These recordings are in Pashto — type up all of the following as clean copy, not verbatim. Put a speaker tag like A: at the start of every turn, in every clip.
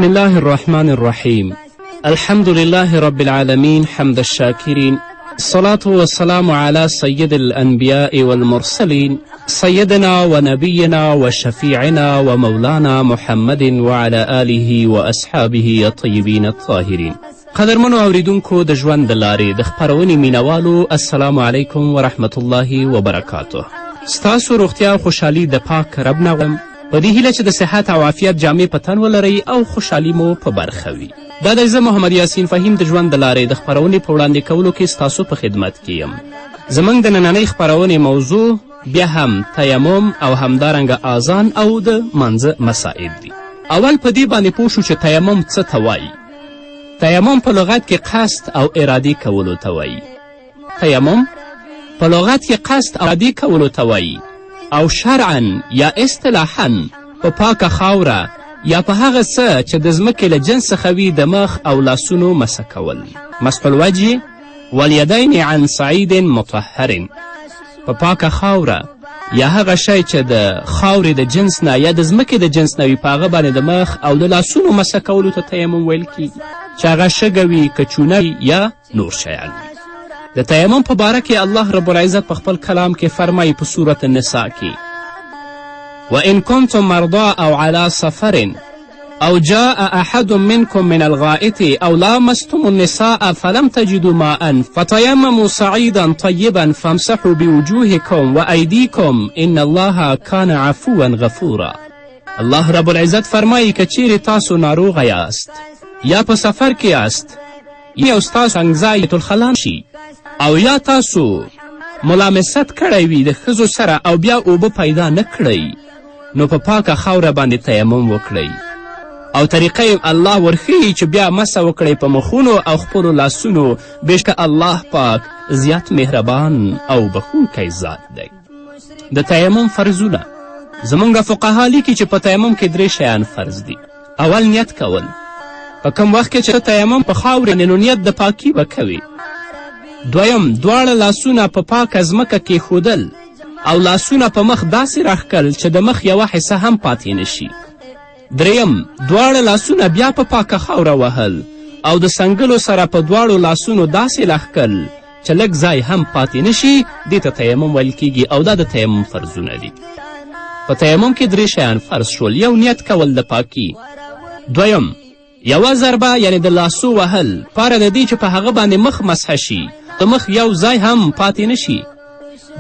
A: بسم الله الرحمن الرحيم. الحمد لله رب العالمين حمد الشاكرين، الصلاة والسلام على سيد الأنبياء والمرسلين سيدنا ونبينا وشفيعنا ومولانا محمد وعلى آله وأصحابه الطيبين الطاهرين. قدرمنو اوریدونکو د ژوند د لارې د خپرونې مینوالو، السلام علیکم ورحمت الله وبرکاته. ستاسو روغتیا او خوشحالي د پاک رب نه غواړم، په دې هیله چې د صحت او عافیت جامې په تن ولرئ او خوشحالي مو په برخه وي. دا دی زه محمد یاسین فهیم د ژوند د لارې د خپرونې په وړاندې کولو کې ستاسو په خدمت کې یم. زموږ د نننۍ خپرونې موضوع بیا هم تیمم او همدارنګه اذان او د منځه مسائل دي. اول په دې باندې پوه شو چې تیمم څه ته وایي. تیمم په لغت کې قصد او ارادې کولو ته وایي. تیمم په لغت کې قصد او ارادې کولو ته وایي، او شرعا یا اصطلاحا په پاکه خاوره یا په هغه څه چې د ځمکې له جنس څخه وي د مخ او لاسونو مسح کول. مسح الوجه والیدین عن صعید مطهر، په پاکه خاوره یا هغه شی چې د خاورې د جنس نه یا د ځمکې د جنس نه وي په هغه باندې د مخ او د لاسونو مسح کولو ته تیمم ویل کیږي، چې هغه شګه وي که چونه وي یا نور شیان وي. د تیمم په باره کې الله رب العزت په خپل کلام کې فرمایي په سورة النساء کې: وإن كنتم مرضى أو على سفر أو جاء أحد منكم من الغائط أو لامستم النساء فلم تجدوا ماء فتيمموا صعيدا طيبا فامسحوا بوجوهكم وأيديكم إن الله كان عفوا غفورا. الله رب العزت فرمایي که چیرې تاسو ناروغه یاست یا په سفر کې یاست یا ستاسو انګزایت الخلان شي او یا تاسو ملامست کړی وي د ښځو سره او بیا اوبه پیدا نه کړئ، نو په پاکه خاوره باندې تیمم وکړئ او طریقه یې الله ورښیي چې بیا مسح وکړئ په مخونو او خپلو لاسونو. بېشکه الله پاک زیات مهربان او بخونکی ذات دی. د تیمم فرضونه زموږ فقها لیکي چې په تیمم کې 3 شیان فرض دي. اول نیت کول. په کوم وخت کې چې تیمم په خاورې نو نیت د پاکي به کوي. دویم دواړه لاسونه په پاکه ځمکه کیښودل او لاسونه په مخ داسې راښکل چې د مخ یوه حصه هم پاتې نشي. دریم دواړه لاسونه بیا په پاکه خاوره وهل او د سنګلو سره په دواړو لاسونو داسې راښکل چې لږ ځای هم پاتې نشي. دې ته تیمم ویل کیږي او دا د تیمم فرضونه دي. په تیمم کې 3 شیان فرض شول. یو نیت کول د پاکي، دویم یوه ضربه یعنی د لاسو وهل پاره د دې چې په هغه باندې مخ مسحه شي، د مخ یو ځای هم پاتې نشي.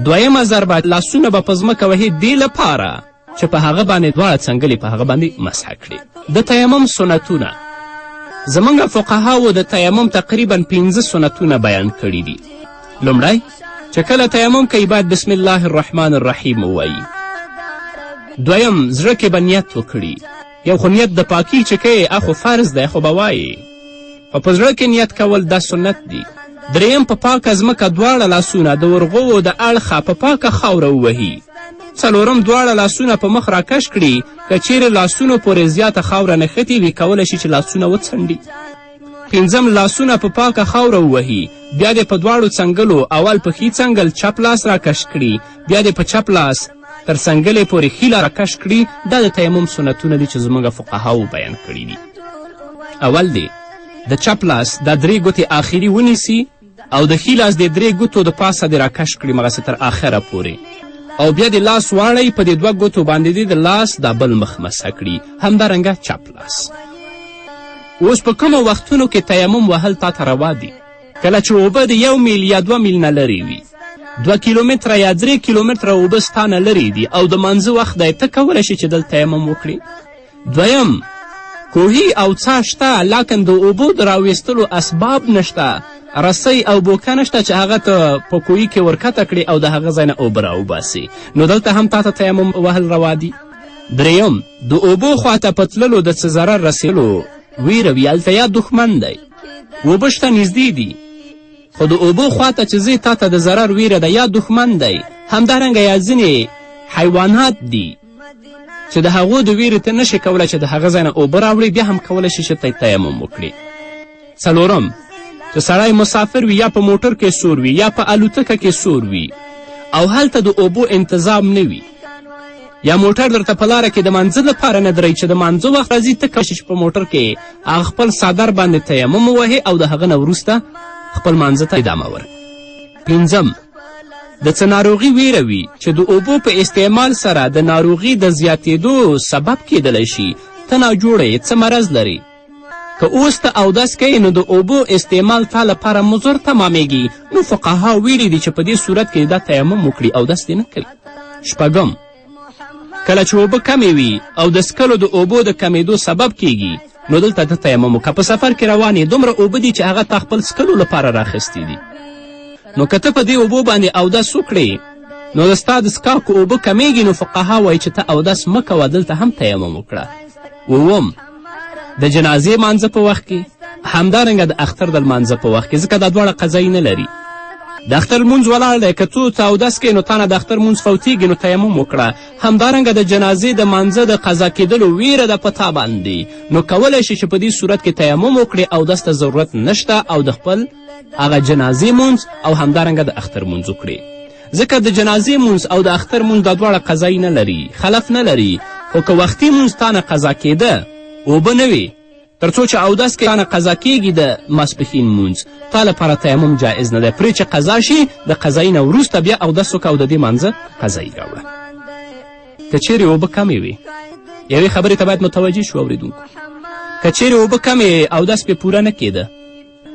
A: دویمه ضربه لاسونه به په ځمکه وهي دې لپاره چې په هغه باندې دواړه څنګلې په هغه باندې مسحه کړي. د تیمم سنتونه زموږ فقهاو د تیمم تقریبا 15 سنتونه بیان کړي دي. لومړی چې کله تیمم کوي باید بسم الله الرحمن الرحیم ووایي. دویم زړه کې به نیت وکړي. یو خو نیت د پاکي چې کوي اخو فرض دی خو به وایي، خو په زړه کې نیت کول دا سنت دی. دریم په پاکه ځمکه دواړه لاسونه د ورغوو د اړخه په پاکه خاوره ووهي. څلورم دواړه لاسونه په مخ راکش کړي، که چیرې لاسونو پورې زیاته خاوره نښتې وي کولی شي چې لاسونه وڅنډي. پنځم لاسونه په پاکه خاوره ووهي، بیا دې په دواړو څنګلو اول په ښي څنګل چپ لاس راکش کړي، بیا دې په چپ لاس تر څنګلې پورې ښي لا راکش کړي. دا د تیمم سنتونه دي چې زموږ فقهاو بیان کړي دي. اول دی د چپ لاس دا 3 ګوتې آخري ونیسي او د ښي لاس د 3 ګوتو د پاسه دې راکش کړي مغسې تر آخره پورې، او بیا د لاس واړی په دې 2 ګوتو باندې دې د لاس دا بل مخ مسح کړي، همدارنګه چپ لاس. اوس په کومو وختونو کې تیمم وهل تا ته روا دي؟ کله چې اوبه د 1 میل یا 2 میل نه لرې وي، 2 کیلومتره یا 3 کیلومتره اوبه ستا نه لرې دي او د منځه وخت دی، ته کولی شي چې دلته تیمم وکړي. دویم کوهي او څا شته لکن د اوبو د راویستلو اسباب نشته، رسۍ او بوکه نشته چې هغه ته په کوهي کې ورکته کړي او د هغه ځای نه اوبه راوباسي، نو دلته هم تا ته تیمم وهل روا دي. دریم د اوبو خواته په تللو د څه ضرر رسېدلو ویره وي، هلته یا دښمن دی، اوبه شته نږدې دي، خو د اوبو خواته چې ځې تا ته د ضرر ویره ده، یا دښمن دی، همدارنګه یا ځینې حیوانات دي چې د هغو د ویرې ته نشي کولی چې د هغه ځای نه اوبه راوړي، بیا هم کولی شي چې تیمم وکړي. څلورم چې سړی مسافر وي، یا په موټر کې سور وي یا په الوتکه کې سور وي او هلته د اوبو انتظام نه وي، یا موټر درته په لاره کې د مانځه لپاره نه درئ چې د مانځه وخت راځي ته کولی شي چې په موټر کې هغه خپل څادر باندې تیمم ووهې او د هغه نه وروسته خپل مانځه ته ادامه ورکړي. 5 د څه ناروغي ویره وي چې د اوبو په استعمال سره د ناروغي د زیاتېدو سبب کیدلی شي. ته ناجوړه یې، څه مرض لري. که اوس ته اودس کوې نو د اوبو استعمال تا لپاره مضر تمامیږي، نو فقها ویلي دي چې په دې صورت کې دا تیمم وکړي، اودس دې نه کوي. 6 کله چې اوبه کمې وي او د څکلو د اوبو د کمیدو سبب کیږي نو دلته ته تیمم وکړه. په سفر کې روان یې، دومره اوبه دي چې هغه تا خپل څکلو لپاره راخیستي دي، نو که ته په دې اوبو باندې اودس وکړې نو د ستا د څکاکو اوبه کمیږي، نو فقها وایي چې ته اودس مه کوه، دلته هم تیمم وکړه. 9 د جنازې مانځه په وخت کې، همدارنګه د اختر د لمانځه په وخت کې، ځکه دا دواړه قضایي نه لري. د اختر لمونځ ولاړ دی، که ته اودس کوې نو تا نه د اختر لمونځ فوتېږي نو تیمم وکړه. همدارنګه د جنازې د مانځه د قضا کېدلو ویره ده په تا باندې، نو کولی شي چې په دې صورت کې تیمم وکړي، اودس ته ضرورت نشته، او د خپل هغه جنازې مونځ او همدارنګه د اختر مونځ وکړي. ځکه د جنازې مونځ او د اختر مونځ دا دواړه قضایي نه لري، خلف نه لري. خو که وختي مونځ تا نه قضا کېده، اوبه نه وي، تر څو چې اودس کې تا نه قضا کېږي د ماسپښین مونځ، تا لپاره تیمم جایز نه دی. پرې چې قضا شي د قضایي نه وروسته بیا اودس وکړه او د دې مانځه قضایي راوړه. که چیرې اوبه کمې وي، یوې خبرې ته باید متوجه شو اورېدونکو، که چیرې اوبه کمې اودس پې پوره نه کېده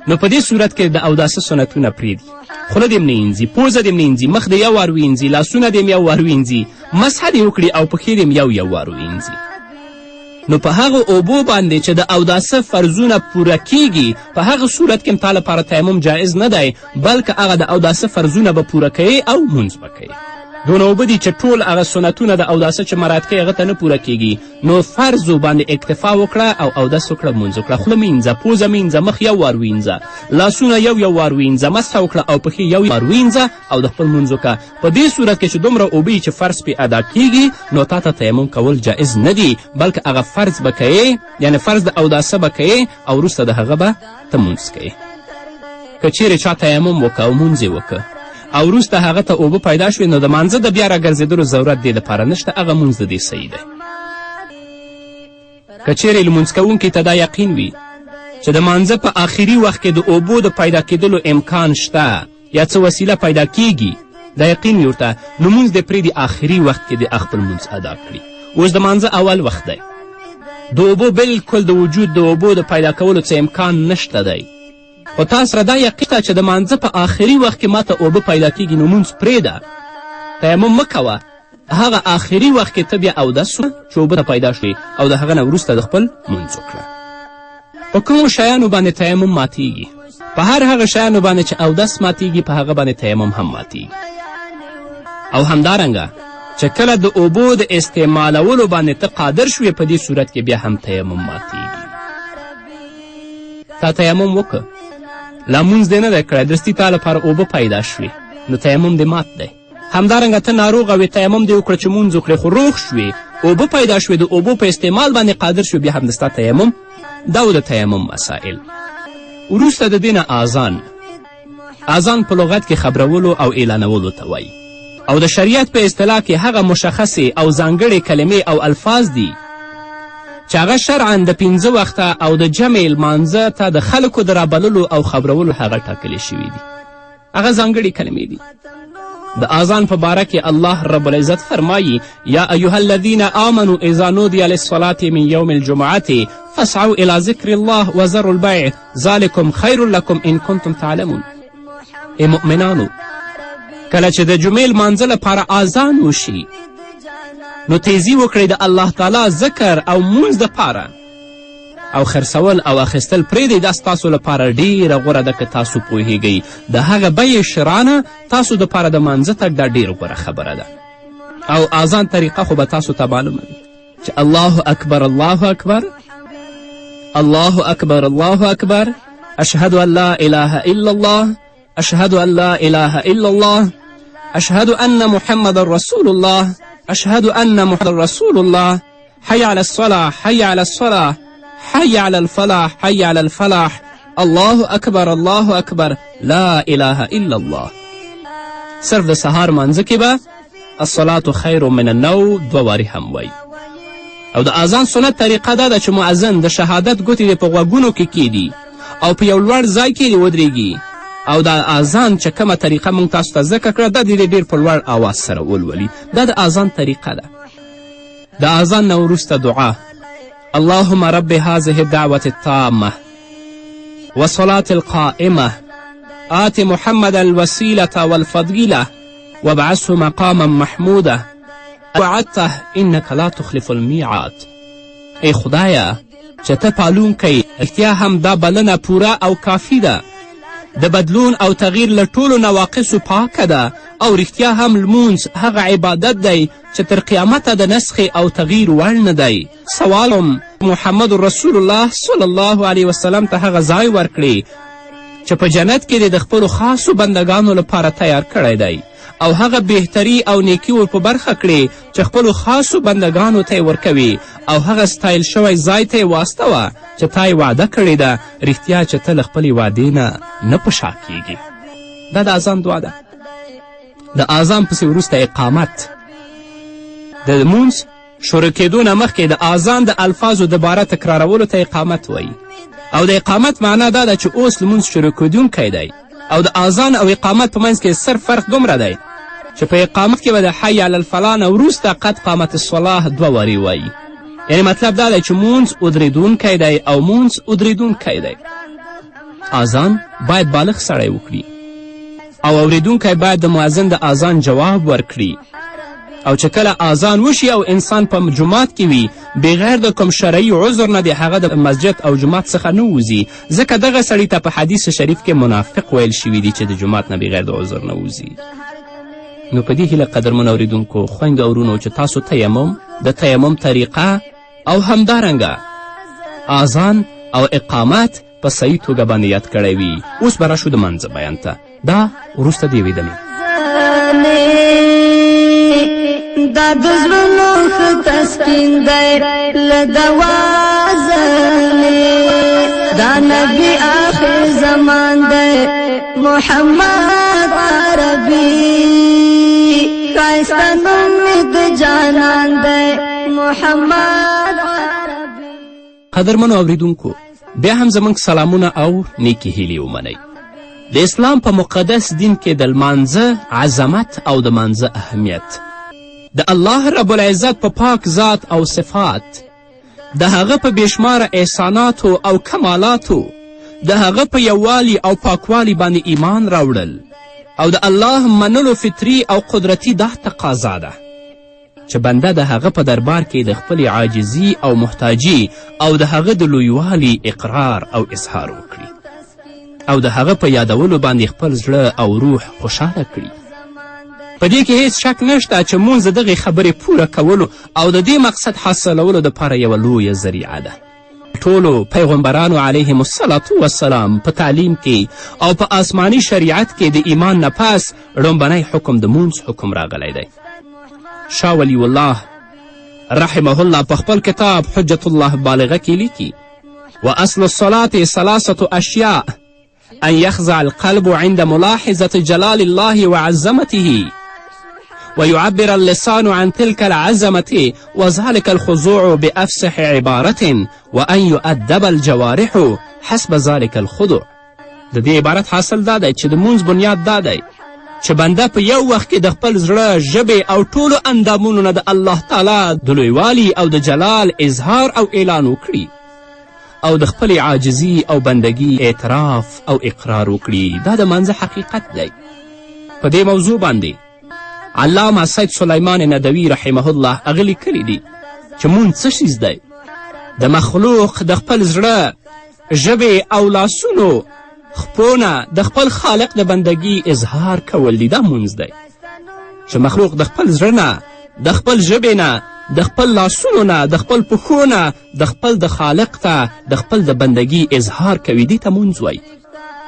A: نو په دې صورت کې د اوداسه سنتونه پرېږدي. خوله دې مینځي، پوزه دې مینځي، مخ دې یو وار وینځي، لاسونه دې یو وار وینځي، مسحه دې وکړي او پښې دې یو وار وینځي. نو په هغه اوبو باندې چې د اوداسه فرضونه پوره کیږي، په هغه صورت کې هم تا لپاره تیمم جایز نه دی، بلکې هغه د اوداسه فرضونه به پوره کوي او مونځ به کوي. دونه اوبه دي چې ټول هغه سنتونه د اوداسه چې مراعات کوي هغه ته نه پوره کیږي، نو فرضو باندې اکتفا وکړه او اودس وکړه، مونځ وکړه. خوله مینځه، پوزه مینځه، مخ یو وار وینځه، لاسونه یو وار وینځه، مسحه وکړه او پښې یو وار وینځه او د خپل مونځ وکړه. په دې صورت کې چې دومره اوبه چې فرض پې ادا کیږي نو تا ته تیمم کول جایز نه دي، بلکې هغه فرض به کوې، یعنې فرض د اوداسه به کوې او وروسته د هغه به ته مونځ کوې. که چیرې چا تیمم وکړه او مونځ یې وکړه او وروسته هغه ته اوبه پیدا شوې نو د مانځه د بیا راګرځېدلو ضرورت دې لپاره نشته، هغه مونځ د دې صحیح دی. که چیرې لمونځ کوونکي ته دا یقین وي چې د مانځه په آخري وخت کې د اوبو د پیدا کېدلو امکان شته یا څه وسیله پیدا کیږي، دا یقین وي ورته، نو مونځ دې پرېږدي آخري وخت کې د خپل مونځ ادا کړي. اوس د مانځه اول وخت دی، د اوبو بالکل د وجود د اوبو د پیدا کولو څه امکان نشته دی، خو تا سره دا یقین ته چې د مانځه په آخري وخت کې ماته اوبه پیدا کېږي نو مونځ پرېږده، تیمم مه کوه. هغه آخري وخت کې ته بیا اودس وکړه چې اوبه ته پیدا شوې او د هغه نه وروسته د خپل مونځ وکړه. په کومو شیانو باندې تیمم ماتیږي؟ په هر هغه شیانو باندې چې اودس ماتیږي په هغه باندې تیمم هم ماتیږي. او همدارنګه چې کله د اوبو د استعمالولو باندې ته قادر شوې په دې صورت کې بیا هم تیمم ماتیږي. تا تیمم وکړه، لا مونځ دې نه دی کړی، درستي تا لپاره اوبه پیدا شوې نو تیمم دې مات دی. همدارنګه ته ناروغه وې، تیمم دې وکړه چې مونځ وکړې، خو روغ شوې، اوبه پیدا شوې، د اوبو په استعمال باندې قادر شوې، بیا هم د ستا تیمم. دا و د تیمم مسائل. وروسته د دې نه اذان په لغت کې خبرولو او اعلانولو ته وایي، او د شریعت په اصطلاح کې هغه مشخصې او ځانګړې کلمې او الفاظ دي چې هغه شرعاً د 5 وخته او د جمع لمانځه ته د خلکو د رابللو او خبرولو هغه ټاکلې شوي دي، هغه ځانګړې کلمې دي. د اذان په باره کې الله رب العزت فرمایي: یا ایها الذین آمنوا اذا نودی للصلاة من یوم الجمعة فاسعوا الى ذکر الله وذروا البیع ذلکم خیر لکم ان کنتم تعلمون. ای مؤمنانو، کله چې د جمعې لمانځه لپاره اذان وشي نو تیزی وکړئ د الله تعالی ذکر او مونځ دپاره، او خرڅول او اخیستل پرېږدئ، دا ستاسو لپاره ډیره غوره ده که تاسو پوهیږئ. د هغه بیې شرانه تاسو دپاره د مانځه تګ دا ډیر غوره خبره ده. او اذان طریقه خو به تاسو ته معلومه وي چې الله اکبر الله اکبر الله اکبر الله اکبر اشهد ان لا اله الا الله اشهد ان لا اله الا الله اشهد ان محمد رسول الله اشهد ان محمد رسول الله حي على الصلاة حي على الصلاة حي على الفلاح حي على الفلاح الله اکبر الله اکبر لا اله الا الله. صرف د سهار مانځه کې به الصلاة خیر من النوم 2 وارې هم وایي. او د اذان سنت طریقه دا ده چې مؤذن د شهادت ګوتې دې په غوږونو کې کیدي او په یو لوړ ځای کې دې ودرېږي او د اذان چې کومه طریقه موږ تاسو ته ذکر کړه دا دې ډېر په لوړ آواز سره ولولي. دا د اذان طریقه ده. د اذان نه وروسته دعا: اللهم رب هذه الدعوة التامة والصلاة القائمة آت محمد الوسيلة والفضيلة وابعثه مقاما محمودا وعدته انك لا تخلف الميعاد. ای خدایه چې ته پالونکی، رښتیا هم دا بلنه پوره او کافي ده. د بدلون او تغییر له ټولو نواقصو پاکه ده او رښتیا هم لمونځ هغه عبادت دی چې تر قیامته د نسخې او تغییر وړ نه دی. سوالم محمد رسول الله صلی الله علیه وسلم ته هغه ځای ورکړي چې په جنت کې د خپلو خاصو بندګانو لپاره تیار کړی دی او هغه بهتري او نیکي ور په برخه کړي چې خپلو خاصو بندګانو ته یې ورکوي او هغه ستایل شوی ځای ته یې واستوه چې تا یې وعده کړې ده رښتیا چې ته له خپلې وعدې نه په شا کیږي. دا د اذان دعا ده. د اذان پسې وروسته اقامت. د لمونځ شروع کېدو نه مخکې د اذان د الفاظو دوباره تکرارولو ته اقامت وایي او د اقامت معنا دا ده چې اوس لمونځ شروع کېدونکی دی او د اذان او اقامت په منځ کې صرف فرق دومره دی چې په اقامت کې به د حی علی الفلاح نه وروسته قد قامت الصلاح 2 وارې وایي. یعنی مطلب دا دی چې مونځ ودرېدونکی دی او مونځ ودرېدونکی دی. اذان باید بالغ سړی وکړي او اورېدونکی باید د مؤذن د اذان جواب ورکړي او چې کله اذان وشي او انسان په جومات کې وي بغیر د کوم شرعي عذر نه د هغه د مسجد او جومات څخه نه وځي، ځکه دغه سړي ته په حدیث شریف کې منافق ویل شوي دي چې د جومات نه بغیر د عذر نه وځي. نو په دې هیله قدرمن اورېدونکو، خویندو او ورونو، چې تاسو تیمم، د تیمم طریقه او همدارنګه اذان او اقامت په صحیح توګه باندې یاد کړی وي. اوس به راشو د منځه بیان ته. دا وروسته د یوې دمې
B: دا د زړونو ښه تسکین دی له دوازنې دا نبي آخر زمان دی محمد عربي ښایسته نوم مې د جانان دی محمد عربي.
A: قدرمنو اورېدونکو، بیا هم زموږ سلامونه او نیکې هیلې ومنئ. د اسلام په مقدس دین کې د لمانځه عظمت او د مانځه اهمیت، د الله رب العزت په پاک ذات او صفات، د هغه په بېشماره احساناتو او کمالاتو، د هغه په یووالي او پاکوالي باندې ایمان راوړل او د الله منلو فطري او قدرتي دا تقاضا ده چې بنده د هغه په دربار کې د خپلې عاجزي او محتاجي او د هغه د لویوالي اقرار او اظهار وکړي او د هغه په یادولو باندې خپل زړه او روح خوشحاله کړي. په دې کې هیڅ شک نشته چې مونځ د دغې خبرې پوره کولو او د دې مقصد حاصلولو دپاره یوه لویه ذریعه ده. ټولو پیغمبرانو علیهم الصلاة والسلام په تعلیم کې او په آسماني شریعت کې د ایمان نه پس لومبنی حکم د مونځ حکم راغلی دی. شاه ولی الله رحمه الله په خپل کتاب حجت الله بالغه کې لیکي: واصل الصلاة 3 اشیاء ان یخضع القلب عند ملاحظة جلال الله وعظمته ويعبر اللسان عن تلك العظمة وذلك الخضوع بأفصح عبارة وأن يؤدب الجوارح حسب ذلك الخضوع. د دې عبارت حاصل دا دی چې د مونځ بنیاد دا دی چې بنده په یو وخت کې د خپل زړه، ژبې او ټولو اندامونو نه د الله تعالی د لویوالي او د جلال اظهار او اعلان وکړي او د خپلې عاجزي او بندګي اعتراف او اقرار وکړي. دا د منځه حقیقت دی. په دې موضوع باندې علامه سید سلیمان ندوي رحمه الله هغه لیکلی دي چې مونځ څه شیز دی؟ د مخلوق د خپل زړه، ژبې او لاسونو خپونه د خپل خالق د بندګي اظهار کول دي. دا مونځ دی چې مخلوق د خپل زړه نه، د خپل ژبې نه، د خپل لاسونو نه، د خپل پښو نه د خپل د خالق ته د خپل د بندګي اظهار کوي. دې ته مونځ وایي.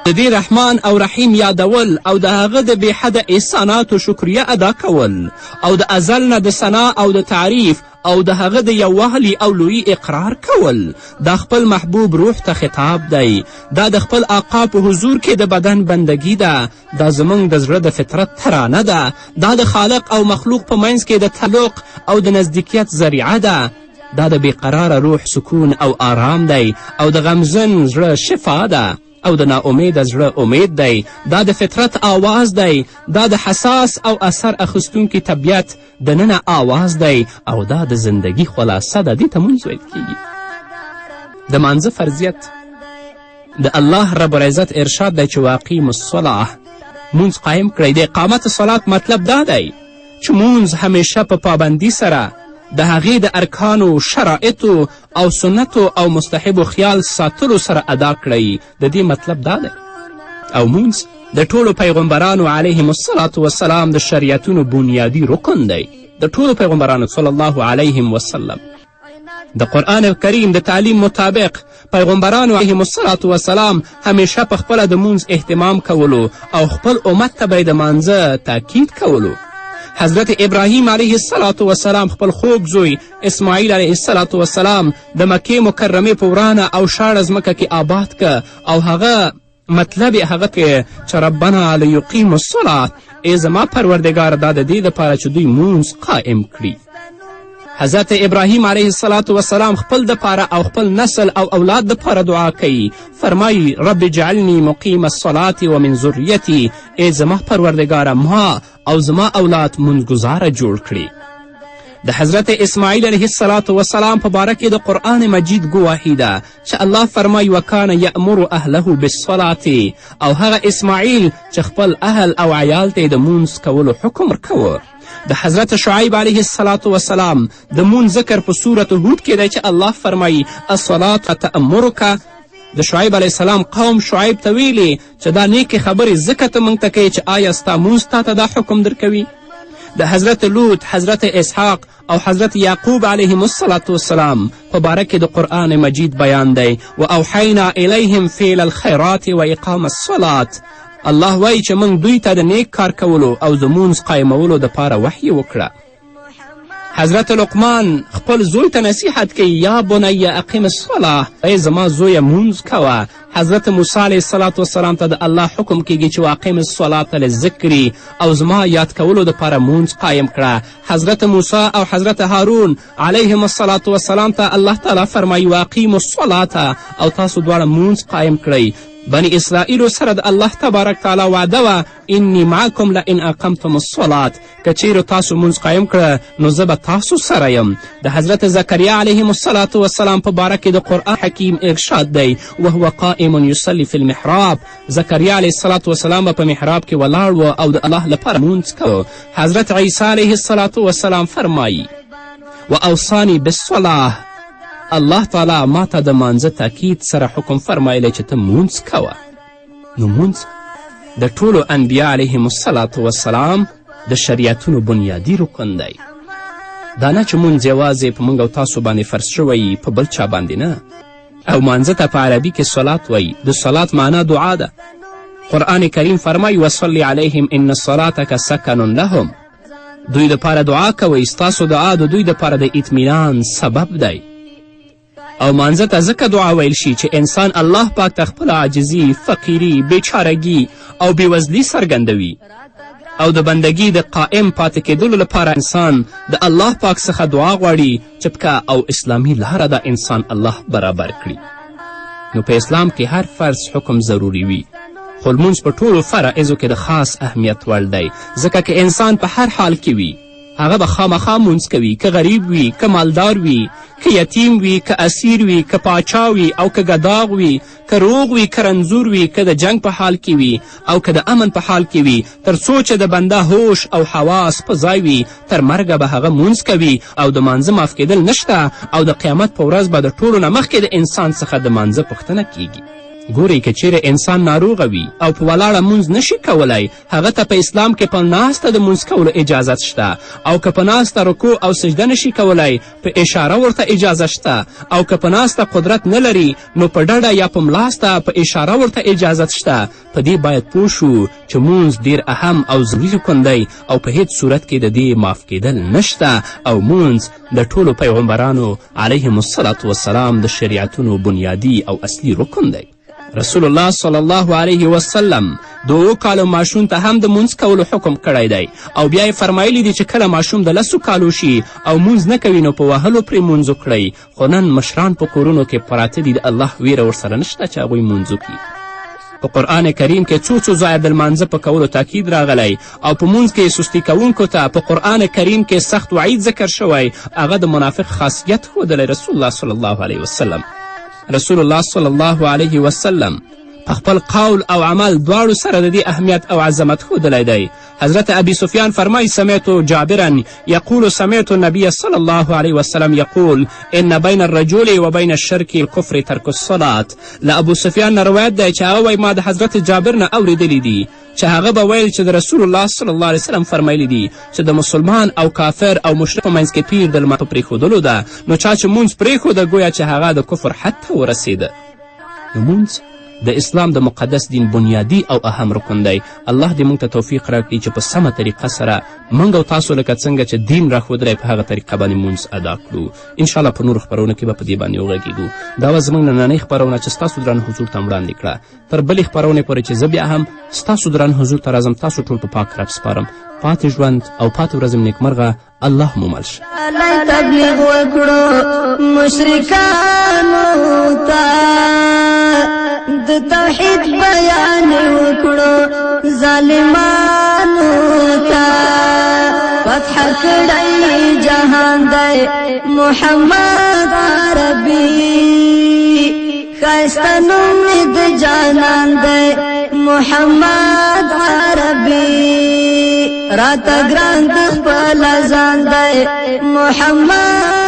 A: د دې رحمان او رحیم یادول او د هغه د بېحده احساناتو شکریه ادا کول او د ازل نه د ثنا او د تعریف او د هغه د یووالي او لویي اقرار کول دا خپل محبوب روح ته خطاب دی. دا د خپل آقا په حضور کې د بدن بندگی ده. دا زموږ د زړه د فطرت ترانه ده. دا د خالق او مخلوق په منځ کې د تعلق او د نزدیکیت ذریعه ده. دا د بېقراره روح سکون او آرام دی او د غمزن زړه شفا ده او د ناامیده زړه امید دی. دا د فطرت آواز دی. دا د حساس او اثر اخیستونکي طبیعت دننه آواز دی او دا د زندگی خلاصه ده. دې ته مونځ ویل کیږي. د مانځه فرضیت د الله رب العزت ارشاد دی چې واقیم الصلاة مونځ قایم کړئ. د اقامت صلات مطلب دا دی چې مونځ همیشه په پابندي سره د هغې د ارکانو شرایطو او سنتو او مستحبو خیال ساتلو سره ادا کړئ. د دې مطلب دا دی. او مونځ د ټولو پیغمبرانو علیهم الصلاة والسلام د شریعتونو بنیادی رکن دی. د ټولو پیغمبرانو صلی الله علیهم وسلم د قرآن کریم د تعلیم مطابق پیغمبرانو علیهم الصلاة والسلام همیشه په خپله د مونځ اهتمام کولو او خپل امت ته به یې د مانځه تاکید کولو. حضرت ابراهیم علیه الصلاة والسلام خپل خوږ زوی اسماعیل علیه الصلاة والسلام د مکې مکرمې په ورانه او شاړه ځمکه کې آباد که او هغه مطلب یې هغه کې چې ربنا لیقیم الصلاة ای زما پروردګار دا د دې دپاره چې دوی مونځ قائم کړي. حضرت ابراهیم علیه الصلاة والسلام خپل دپاره او خپل نسل او اولاد دپاره دعا کوي. فرمایي رب اجعلني مقیم الصلاة ومن ذریتی ای زما پروردګاره ما او زما اولاد مونځګزاره جوړ کړي. د حضرت اسماعیل علیه الصلاة والسلام په باره کې د قرآن مجید ګواهي ده چې الله فرمایي وکانه یأمر اهله بالصلاة او هغه اسماعیل چې خپل اهل او عیال ته یې د مونځ کولو حکم ورکوه. د حضرت شعیب علیه الصلاة والسلام د مونځ ذکر په سورة هود کې دی چې الله فرمایي الصلاة تأمرک. د شعیب علیه السلام قوم شعیب ته ویلې چې دا نیکې خبرې ځکه ته موږ ته کوې چې آیا ستا مونځ تا ته دا حکم درکوي. د حضرت لوط، حضرت اسحاق او حضرت یعقوب علیهم الصلاة والسلام په باره کې د قرآن مجید بیان دی و اوحینا الیهم فعل الخیرات و اقام الصلاة. الله وایي چې موږ دوی ته د نیک کار کولو او د مونځ قایمولو دپاره وحی وکړه. حضرت لقمان خپل زوی ته نصیحت کوي یا بنی اقیم الصلاة ای زما زویه مونځ کوه. حضرت موسی علیه الصلاة والسلام ته د الله حکم کیږي چې واقیم الصلاة للذکري او زما یاد کولو دپاره مونځ قایم کړه. حضرت موسی او حضرت هارون علیهم الصلاة والسلام ته الله تعالی فرمایي واقیم الصلاة او تاسو دواړه مونځ قایم کړئ. بني اسرائیلو سره د الله تبارک تعالی وعده وه انی معکم لئن اقمتم الصلاة که چیرې تاسو مونځ قایم کړه نو زه به تاسو سره یم. د حضرت زکریا علیهم الصلاة والسلام په باره کې د قرآن حکیم ارشاد دی وهو قائم یصلی فی المحراب. زکریا علیه الصلاة والسلام به په محراب کې ولاړ و او د الله لپاره مونځ کوه. حضرت عیسی علیه الصلاة والسلام فرمایي و اوصانی بالصلاة الله تعالی ما ته د مانځه تاکید سره حکم فرمایلی چې ته مونځ کوه. نو مونځ د ټولو انبیا علیهم الصلاة والسلام د شریعتونو بنیادي رکن دی. دا نه چې مونځ یوازې په موږ او تاسو باندې فرض شوی په بل چا باندې نه. او مانځه ته په عربي کې صلات وایي. د صلات معنا دعا ده. قرآن کریم فرمایي وصلی علیهم ان صلاتک سکن لهم. دوی دپاره دعا کوئ. ستاسو دعا د دوی دپاره د اطمینان سبب دی. او مانځه ته ځکه دعا ویل شي چې انسان الله پاک ته خپل عاجزي، فقیري، بیچارګي او بېوزلي څرګندوي او د بندګي د قائم پاتې کېدلو لپاره انسان د الله پاک څخه دعا غواړي چې پکه او اسلامي لاره ده انسان الله برابر کړي. نو په اسلام کې هر فرض حکم ضروري وي خو لمونځ په ټولو فرایضو کې د خاص اهمیت وړ دی ځکه که انسان په هر حال کې وي هغه به خامخا مونځ کوي، که غریب وي، که مالدار وي، که یتیم وي، که اسیر وي، که پاچا وي او که ګداغ وي، که روغ وي، که رنځور وي، که د جنگ په حال کې وي او که د امن په حال کې وي، تر څو چې د بنده هوش او حواس په ځای وي تر مرګه به هغه مونځ کوي او د مانځه معاف کېدل نشته او د قیامت په ورځ به د ټولو نه مخکې د انسان څخه د مانځه پوښتنه کیږي. ګورئ که چیرې انسان ناروغه وي او په ولاړه مونځ نشي کولی، هغه ته په اسلام کې په ناسته د مونځ کولو اجازت شته، او که په ناسته رکوع او سجده نشي کولی په اشاره ورته اجازه شته، او که په ناسته قدرت نه لري نو په ډډه یا په ملاسته په اشاره ورته اجازت شته. په دې باید پوه شو چې مونځ ډیر اهم او ضروري رکن دی او په هیڅ صورت کې د دې معاف کیدل نشته، او مونځ د ټولو پیغمبرانو علیهم الصلاة والسلام د شریعتونو بنیادي او اصلي رکن دی. رسول الله صلی الله علیه وسلم د 7 کالو ماشوم ته هم د مونځ کولو حکم کړی دی، او بیا یې فرمایلی دی چې کله ماشوم د 10 کالو شي او مونځ نه کوي نو په وهلو پرې مونځ وکړئ. خو نن مشران په کورونو کې پراته دي، د الله ویره ورسره نشته چې هغوی مونځ وکړي. په قرآن کریم کې څو ځایه د لمانځه په کولو تاکید راغلی، او په مونځ کې سستي کوونکو ته په قرآن کریم کې سخت وعید ذکر شوی. هغه د منافق خاصیت ښودلی رسول الله صلی الله علیه وسلم. رسول الله صلی الله علیه وسلم په خپل قول او عمل دواړو سره د دې اهمیت او عظمت ښودلی دی. حضرت ابي سفیان فرمایي سمعت جابرا یقول سمعت النبي صلی الله علیه وسلم یقول ان بین الرجل و بین الشرک الکفر ترک الصلاة. له ابو سفیان نه روایت دی چې هغه وایي ما د حضرت جابر نه اوریدلی دي چې هغه به ویل چې د رسول الله صلی الله علیه وسلم فرمایلی دي چې د مسلمان او کافر او مشرک په منځ کې پیر د لمانځه په پرېښودلو ده، نو چا چې مونځ پرېښوده گویا چې هغه د کفر حد ته ورسېده. نو مونځ د اسلام د مقدس دین بنیادي او اهم رکن دی. الله دې موږ ته توفیق راکړي چې په سمه طریقه سره موږ او تاسو لکه څنګه چې دین راښودلی په هغه طریقه باندې مونځ ادا کړو. انشاءالله په نورو خپرونو کې به په دې باندې وغږېږو. دا وه زموږ نننۍ خپرونه چې ستاسو درانه حضور ته وړاندې کړه. تر بلې خپرونې پورې چې زه بیا هم ستاسو درانه حضور ته راځم، تاسو ټول په پاک رب سپارم. پاتې ژوند او پاتې ورځم نیکمرغه. الله مو مل شه.
B: تبلیغ وکړو مشرکانو ته، د توحید بیان وکړو ظالمانو ته. فتح کړی جهان دی محمد عربي، ښایسته نوم د جانان دی محمد عربي. راته ګران د خپل ځان دی محمد